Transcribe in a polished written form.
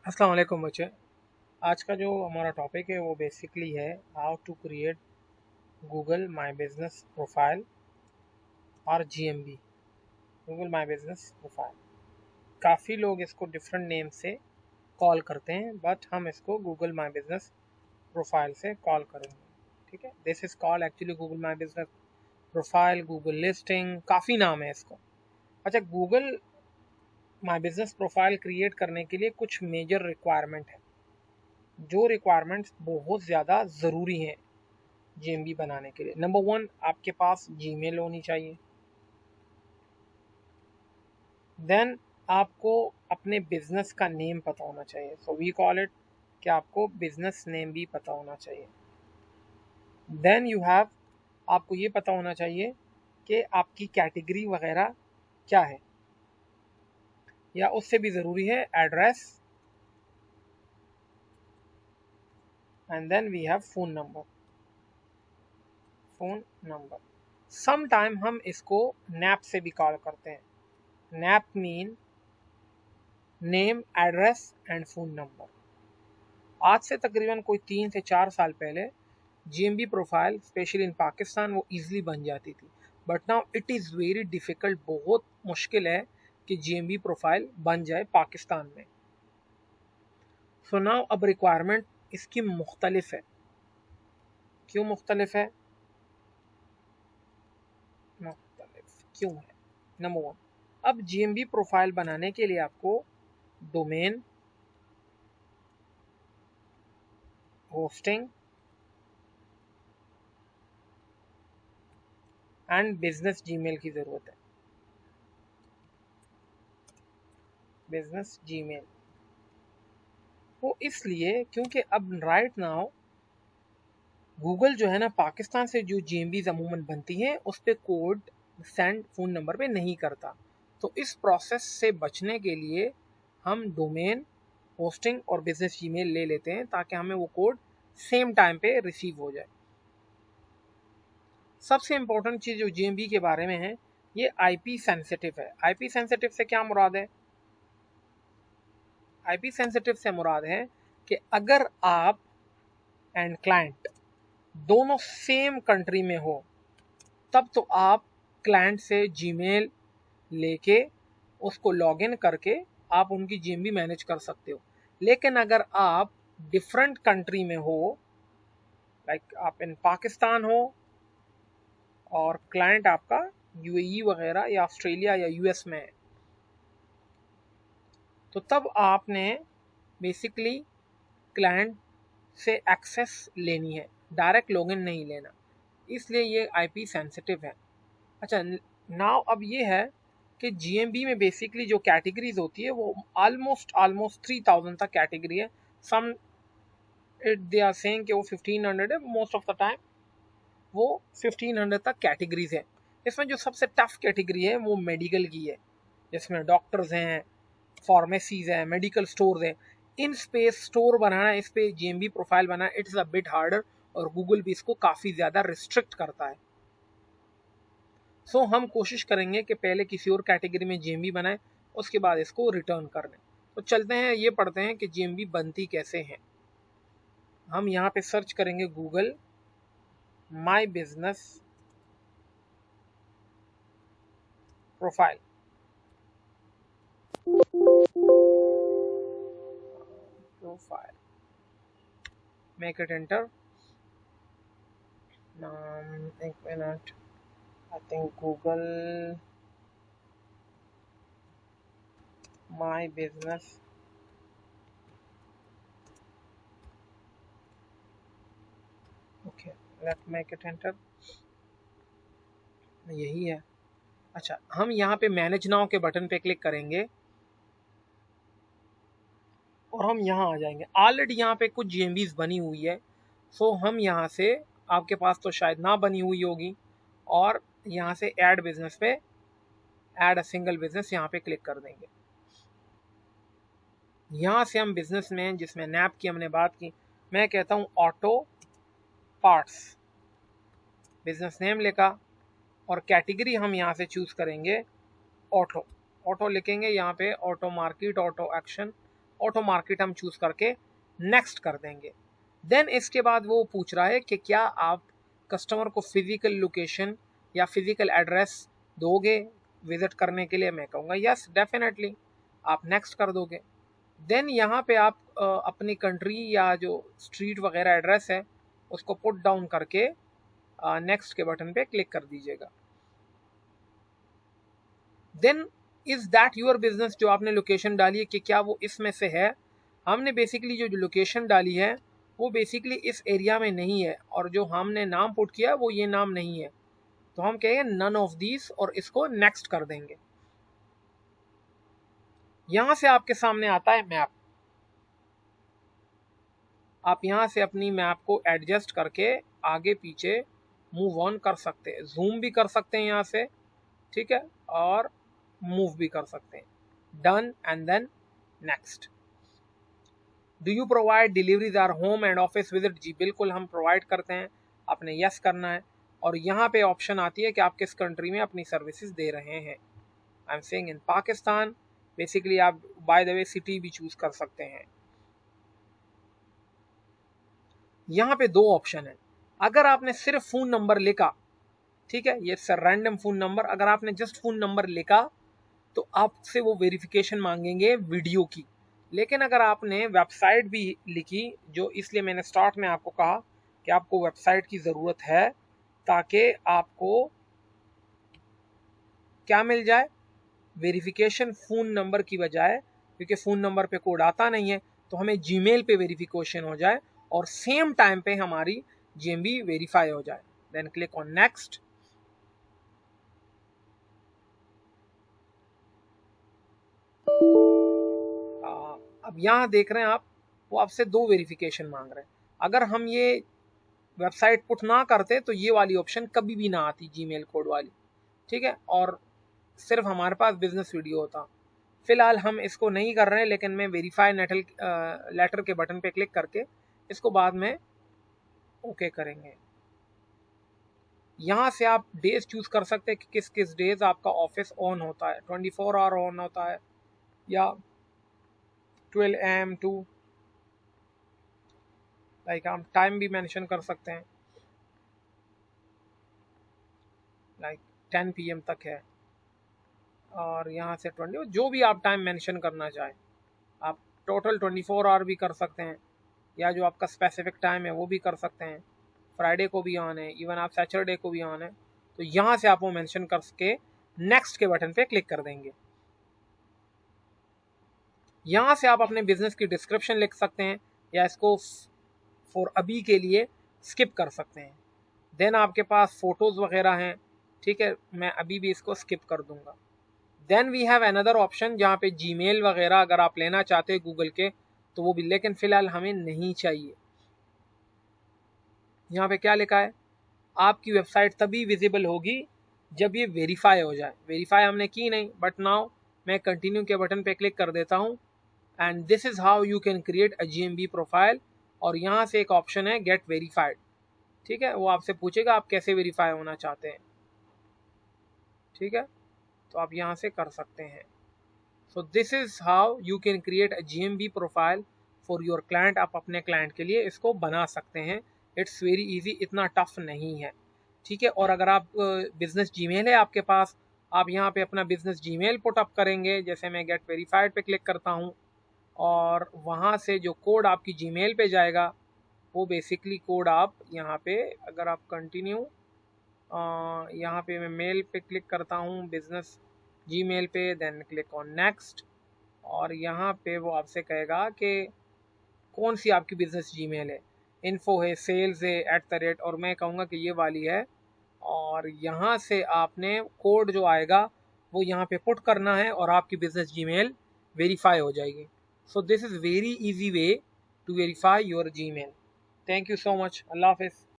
अस्सलाम वालेकुम बच्चे। आज का जो हमारा टॉपिक है वो बेसिकली है how to create Google my business profile और GMB. Google my business profile, काफ़ी लोग इसको डिफरेंट नेम से कॉल करते हैं, बट हम इसको गूगल माई बिजनेस प्रोफाइल से कॉल करेंगे। ठीक है, this is call actually Google my business profile, Google listing, काफ़ी नाम है इसको। अच्छा, Google my business profile create करने के लिए कुछ मेजर रिक्वायरमेंट है, जो रिक्वायरमेंट्स बहुत ज़्यादा ज़रूरी हैं जीएमबी बनाने के लिए। नंबर वन, आपके पास जीमेल होनी चाहिए। देन आपको अपने बिजनेस का नेम पता होना चाहिए, सो वी कॉल इट कि आपको बिजनेस नेम भी पता होना चाहिए। देन यू हैव, आपको ये पता होना चाहिए कि आपकी कैटेगरी वगैरह क्या है, या उससे भी ज़रूरी है address, and then we have phone number. Phone number some time हम इसको नैप से भी कॉल करते हैं। NAP mean name, address and phone number. आज से तकरीबन कोई 3 से 4 साल पहले GMB profile specially in Pakistan वो इजीली बन जाती थी, but now it is very difficult, बहुत मुश्किल है कि जीएमबी प्रोफाइल बन जाए पाकिस्तान में। सो नाउ अब रिक्वायरमेंट इसकी मुख्तलिफ है। क्यों मुख्तलिफ है? मुख्तलिफ क्यों है? नंबर वन, अब जीएमबी प्रोफाइल बनाने के लिए आपको domain, hosting and business Gmail की ज़रूरत है। बिजनेस जीमेल वो इसलिए क्योंकि अब राइट नाउ गूगल जो है ना, पाकिस्तान से जो जीएमबीज अमूमन बनती हैं उस पर कोड सेंड फ़ोन नंबर पे नहीं करता। तो इस प्रोसेस से बचने के लिए हम डोमेन, होस्टिंग और बिजनेस जीमेल ले लेते हैं ताकि हमें वो कोड सेम टाइम पे रिसीव हो जाए। सबसे इम्पोर्टेंट चीज़ जो जीएमबी के बारे में है, ये आईपी सेंसिटिव है। आईपी सेंसिटिव से क्या मुराद है? आईपी सेंसिटिव से मुराद है कि अगर आप एंड क्लाइंट दोनों सेम कंट्री में हो तब तो आप क्लाइंट से जीमेल लेके उसको लॉगिन करके आप उनकी जीएमबी मैनेज कर सकते हो। लेकिन अगर आप डिफरेंट कंट्री में हो, लाइक आप इन पाकिस्तान हो और क्लाइंट आपका यूएई वगैरह या ऑस्ट्रेलिया या यूएस में है, तो तब आपने बेसिकली क्लाइंट से एक्सेस लेनी है, डायरेक्ट लॉगिन नहीं लेना, इसलिए ये आईपी सेंसिटिव है। अच्छा, नाउ अब ये है कि जीएमबी में बेसिकली जो कैटेगरीज होती है वो ऑलमोस्ट 3000 तक कैटेगरी है। सम इट दे आर सेइंग कि वो 1500 है, मोस्ट ऑफ द टाइम वो 1500 तक कैटेगरीज है। इसमें जो सबसे टफ कैटेगरी है वो मेडिकल की है, जिसमें डॉक्टर्स हैं, फार्मेसीज हैं, मेडिकल स्टोर्स हैं। इन स्पेस स्टोर बनाना, इस पे GMB profile banana, it's a bit harder, और गूगल भी इसको काफ़ी ज़्यादा रिस्ट्रिक्ट करता है। सो हम कोशिश करेंगे कि पहले किसी और कैटेगरी में जीएमबी बनाएं, उसके बाद इसको रिटर्न कर लें। तो चलते हैं, ये पढ़ते हैं कि जीएमबी बनती कैसे है। हम यहाँ पे सर्च करेंगे Google my business profile. Profile, make it enter. एक minute, I think Google my business, okay, let make it enter. यही है। अच्छा, हम यहाँ पे मैनेज नाउ के बटन पे क्लिक करेंगे और हम यहाँ आ जाएंगे। ऑलरेडी यहाँ पे कुछ जीएमबीज बनी हुई है, सो हम यहाँ से, आपके पास तो शायद ना बनी हुई होगी, और यहाँ से ऐड बिजनेस पे, ऐड अ सिंगल बिजनेस, यहाँ पे क्लिक कर देंगे। यहाँ से हम बिजनेस में, जिसमें नैप की हमने बात की, मैं कहता हूँ ऑटो पार्ट्स, बिजनेस नेम लिखा, और कैटेगरी हम यहाँ से चूज करेंगे ऑटो। ऑटो लिखेंगे यहाँ पे, auto market, auto action, auto market हम चूज करके नेक्स्ट कर देंगे। देन इसके बाद वो पूछ रहा है कि क्या आप कस्टमर को फिजिकल लोकेशन या फिजिकल एड्रेस दोगे विजिट करने के लिए। मैं कहूँगा यस डेफिनेटली, आप नेक्स्ट कर दोगे। देन यहाँ पे आप अपनी कंट्री या जो स्ट्रीट वगैरह एड्रेस है उसको पुट डाउन करके नेक्स्ट के बटन पे क्लिक कर दीजिएगा। Then is that your business, जो आपने लोकेशन डाली है कि क्या वो इसमें से है। हमने बेसिकली जो लोकेशन डाली है वो बेसिकली इस एरिया में नहीं है, और जो हमने नाम पुट किया वो ये नाम नहीं है, तो हम कहेंगे नन ऑफ दीज और इसको नेक्स्ट कर देंगे। यहां से आपके सामने आता है मैप। आप यहां से अपनी मैप को एडजस्ट करके आगे पीछे मूव ऑन कर सकते हैं, जूम भी कर सकते हैं यहां से, ठीक है, और मूव भी कर सकते हैं। Done and then next. Do you provide deliveries or home and office visit, जी बिल्कुल हम प्रोवाइड करते हैं, आपने यस करना है। और यहाँ पे ऑप्शन आती है कि आप किस कंट्री में अपनी सर्विसेज दे रहे हैं। I am saying in Pakistan. Basically आप बाय द वे सिटी भी चूज कर सकते हैं। यहाँ पे दो ऑप्शन है। अगर आपने सिर्फ फोन नंबर लिखा, ठीक है, ये सर रैंडम फोन नंबर, अगर आपने जस्ट फोन नंबर लिखा तो आपसे वो वेरिफिकेशन मांगेंगे वीडियो की। लेकिन अगर आपने वेबसाइट भी लिखी, जो इसलिए मैंने स्टार्ट में आपको कहा कि आपको वेबसाइट की ज़रूरत है ताकि आपको क्या मिल जाए, वेरिफिकेशन फ़ोन नंबर की बजाय, क्योंकि फ़ोन नंबर पे कोड आता नहीं है, तो हमें जीमेल पे वेरिफिकेशन हो जाए और सेम टाइम पे हमारी जीएमबी वेरीफाई हो जाए। Then click on next. अब यहाँ देख रहे हैं आप, वो आपसे दो वेरिफिकेशन मांग रहे हैं। अगर हम ये वेबसाइट पुट ना करते तो ये वाली ऑप्शन कभी भी ना आती, जीमेल कोड वाली, ठीक है, और सिर्फ हमारे पास बिजनेस वीडियो होता। फिलहाल हम इसको नहीं कर रहे हैं, लेकिन मैं वेरीफाई लेटर के बटन पे क्लिक करके इसको बाद में ओके करेंगे। यहाँ से आप डेज चूज कर सकते हैं कि किस किस डेज आपका ऑफिस ऑन होता है, 24 आवर ऑन होता है या 12 AM टू, लाइक हम टाइम भी मेंशन कर सकते हैं, लाइक 10 PM तक है, और यहाँ से 20, जो भी आप टाइम मेंशन करना चाहें। आप टोटल 24 आवर भी कर सकते हैं, या जो आपका स्पेसिफिक टाइम है वो भी कर सकते हैं। फ्राइडे को भी ऑन है, इवन आप सैटरडे को भी ऑन है, तो यहाँ से आप वो मेंशन करके नेक्स्ट के बटन पे क्लिक कर देंगे। यहाँ से आप अपने बिजनेस की डिस्क्रिप्शन लिख सकते हैं, या इसको फॉर अभी के लिए स्किप कर सकते हैं। देन आपके पास फोटोज वगैरह हैं, ठीक है, मैं अभी भी इसको स्किप कर दूंगा। Then we have another option जहाँ पे जीमेल वगैरह अगर आप लेना चाहते हैं गूगल के तो वो भी, लेकिन फिलहाल हमें नहीं चाहिए। यहाँ पे क्या लिखा है, आपकी वेबसाइट तभी विजिबल होगी जब ये वेरीफाई हो जाए। वेरीफाई हमने की नहीं, बट नाउ मैं कंटिन्यू के बटन पे क्लिक कर देता हूँ, and this is how you can create a GMB profile. और यहाँ से एक ऑप्शन है गेट वेरीफाइड, ठीक है, वो आपसे पूछेगा आप कैसे वेरीफाई होना चाहते हैं, ठीक है, तो आप यहाँ से कर सकते हैं। So this is how you can create a GMB profile for your client. आप अपने क्लाइंट के लिए इसको बना सकते हैं। इट्स वेरी इजी, इतना टफ नहीं है, ठीक है। और अगर आप बिजनेस जीमेल है आपके पास, आप यहाँ पे अपना बिजनेस जीमेल पुट अप करेंगे। जैसे मैं गेट वेरीफाइड पे क्लिक करता हूँ, और वहाँ से जो कोड आपकी जीमेल पे जाएगा वो बेसिकली कोड आप यहाँ पे, अगर आप कंटिन्यू, यहाँ पे मैं मेल पे क्लिक करता हूँ, बिजनेस जीमेल पे, देन क्लिक ऑन नेक्स्ट, और यहाँ पे वो आपसे कहेगा कि कौन सी आपकी बिजनेस जीमेल है, इन्फो है, सेल्स है, @ और मैं कहूँगा कि ये वाली है। और यहाँ से आपने कोड जो आएगा वो यहाँ पे पुट करना है और आपकी बिजनेस जीमेल वेरीफाई हो जाएगी। So this is very easy way to verify your Gmail. Thank you so much. अल्लाह हाफिज़।